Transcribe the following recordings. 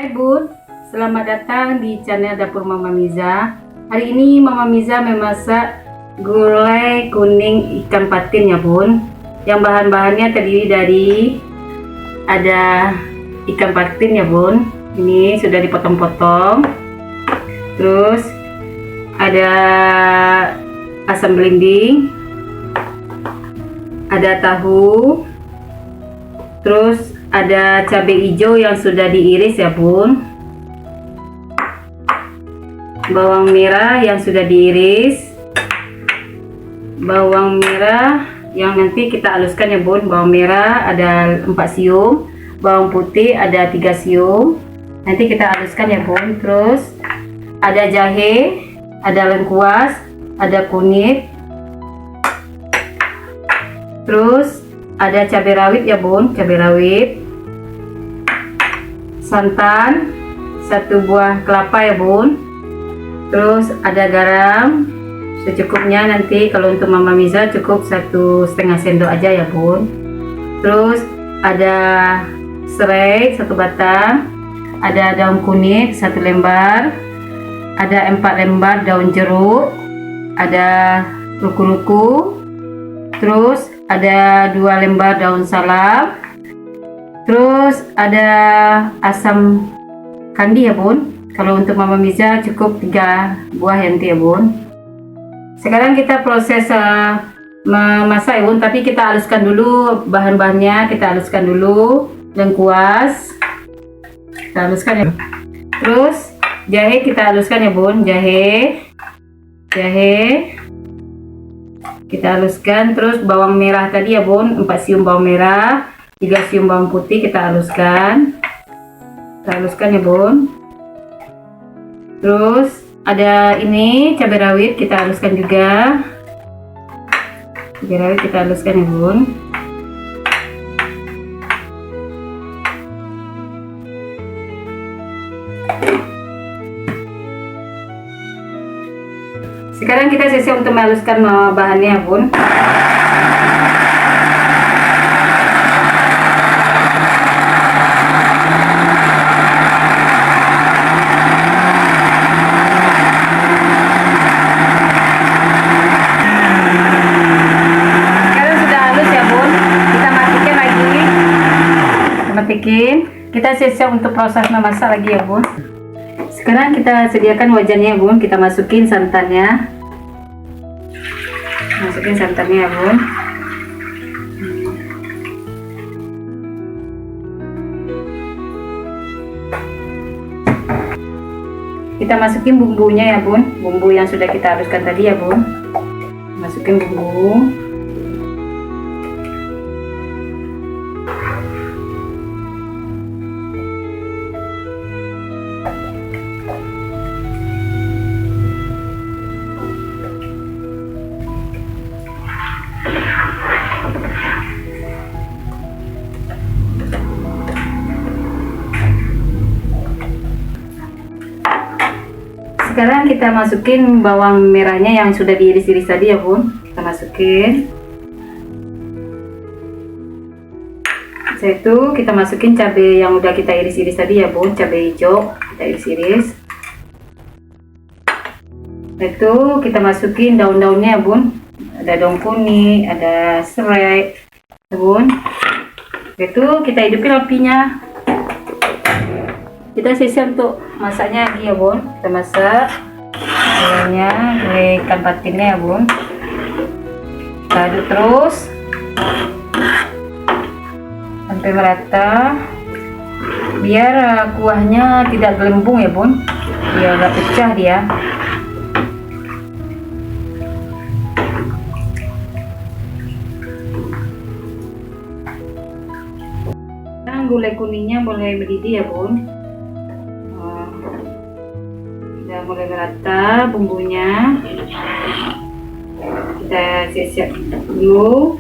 Hai Bun, selamat datang di channel Dapur Mama Miza. Hari ini Mama Miza memasak gulai kuning ikan patin ya Bun. Yang bahan-bahannya terdiri dari ada ikan patin ya Bun. Ini sudah dipotong-potong. Terus ada asam belimbing, ada tahu, terus ada cabai hijau yang sudah diiris ya Bun, bawang merah yang sudah diiris, bawang merah yang nanti kita haluskan ya Bun. Bawang merah ada 4 siung, bawang putih ada 3 siung, nanti kita haluskan ya Bun. Terus ada jahe, ada lengkuas, ada kunyit, terus ada cabai rawit ya Bun, cabai rawit, santan, 1 buah kelapa ya Bun, terus ada garam secukupnya. Nanti kalau untuk Mama Miza cukup 1,5 sendok aja ya Bun. Terus ada serai 1 batang, ada daun kunyit 1 lembar, ada 4 lembar daun jeruk, ada luku-luku, terus ada 2 lembar daun salam, terus ada asam kandi ya Bun. Kalau untuk Mama Miza cukup 3 buah nanti ya Bun. Sekarang kita proses memasak ya Bun, tapi kita haluskan dulu bahan-bahannya. Kita haluskan dulu lengkuas, kita haluskan ya. Terus jahe kita haluskan ya Bun, jahe kita haluskan. Terus bawang merah tadi ya Bun, 4 siung bawang merah, 3 siung bawang putih kita haluskan ya Bun. Terus ada ini cabai rawit kita haluskan juga, cabai rawit kita haluskan ya Bun. Sekarang kita siap untuk menghaluskan bahannya ya Bun. Sekarang sudah halus ya Bun, kita matikan lagi, kita siap untuk proses memasak lagi ya Bun. Sekarang kita sediakan wajannya ya Bun, kita masukin santannya ya Bun. Kita masukin bumbunya ya Bun, bumbu yang sudah kita haluskan tadi ya Bun. Masukin bumbu. Sekarang kita masukin bawang merahnya yang sudah diiris-iris tadi ya Bun. Kita masukin. Setelah itu kita masukin cabai yang udah kita iris-iris tadi ya Bun, cabai hijau kita iris-iris. Setelah itu kita masukin daun-daunnya ya Bun. Ada daun kuning, ada serai ya Bun. Setelah itu kita hidupin apinya. Kita siap untuk masaknya lagi ya Bun. Kita masak gulai ikan patinnya ya Bun. Kita aduk terus sampai merata, biar kuahnya tidak gelembung ya Bun, biar agak pecah dia. Nah, gulai kuningnya boleh mendidih ya Bun. Udah mulai merata bumbunya, kita siap dulu.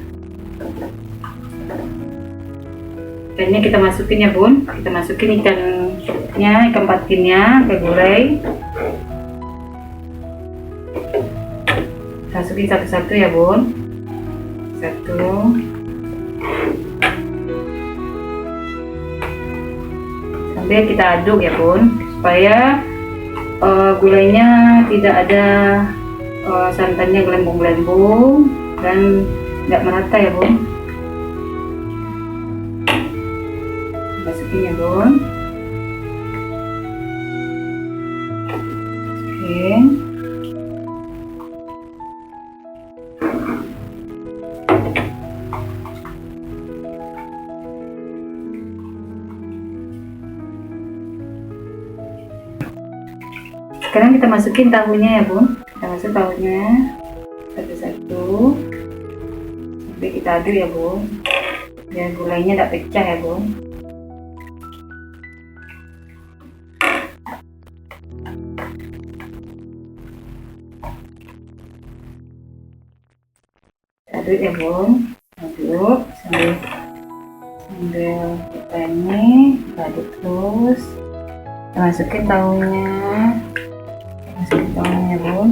Ikannya kita masukin ya Bun, kita masukin ikan patinnya ke gulai. Kita masukin satu-satu ya Bun, satu. Kita sambil kita aduk ya bun, supaya gulainya tidak ada santannya gelembung-gelembung dan tidak merata ya bun. Masukin ya bun. Oke. Sekarang kita masukin tahunya ya bun. Kita masuk tahunya satu-satu sampai kita aduk ya bun, biar gulainya tidak pecah ya bun. Aduk ya bun, aduk sambil kita aduk terus. Kita masukin tahunya. Masukin tahunya ya bun.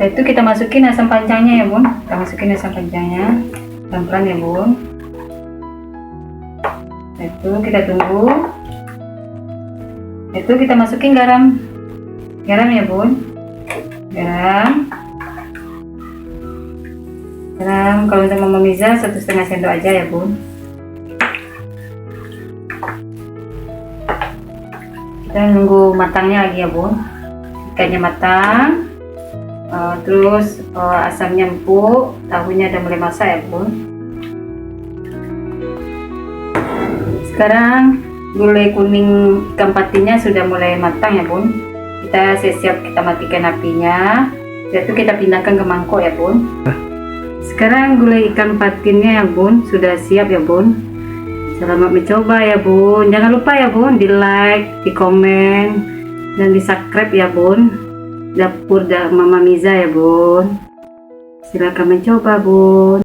Setelah itu kita masukin asam pancangnya ya bun. Kita masukin asam pancangnya pelan-pelan ya bun. Setelah itu kita tunggu. Setelah itu kita masukin garam ya bun. Garam kalau untuk Mama Miza 1,5 sendok aja ya bun. Kita nunggu matangnya lagi ya bun. Ikannya matang, terus asamnya empuk, tahunya udah mulai masak ya bun. Sekarang gulai kuning ikan patinnya sudah mulai matang ya bun. Kita siap-siap kita matikan apinya. Setelah itu kita pindahkan ke mangkok ya bun. Sekarang gulai ikan patinnya ya bun sudah siap ya bun. Selamat mencoba ya bun. Jangan lupa ya bun di like, di komen, dan di subscribe ya bun. Dapur Mama Miza ya bun. Silakan mencoba bun.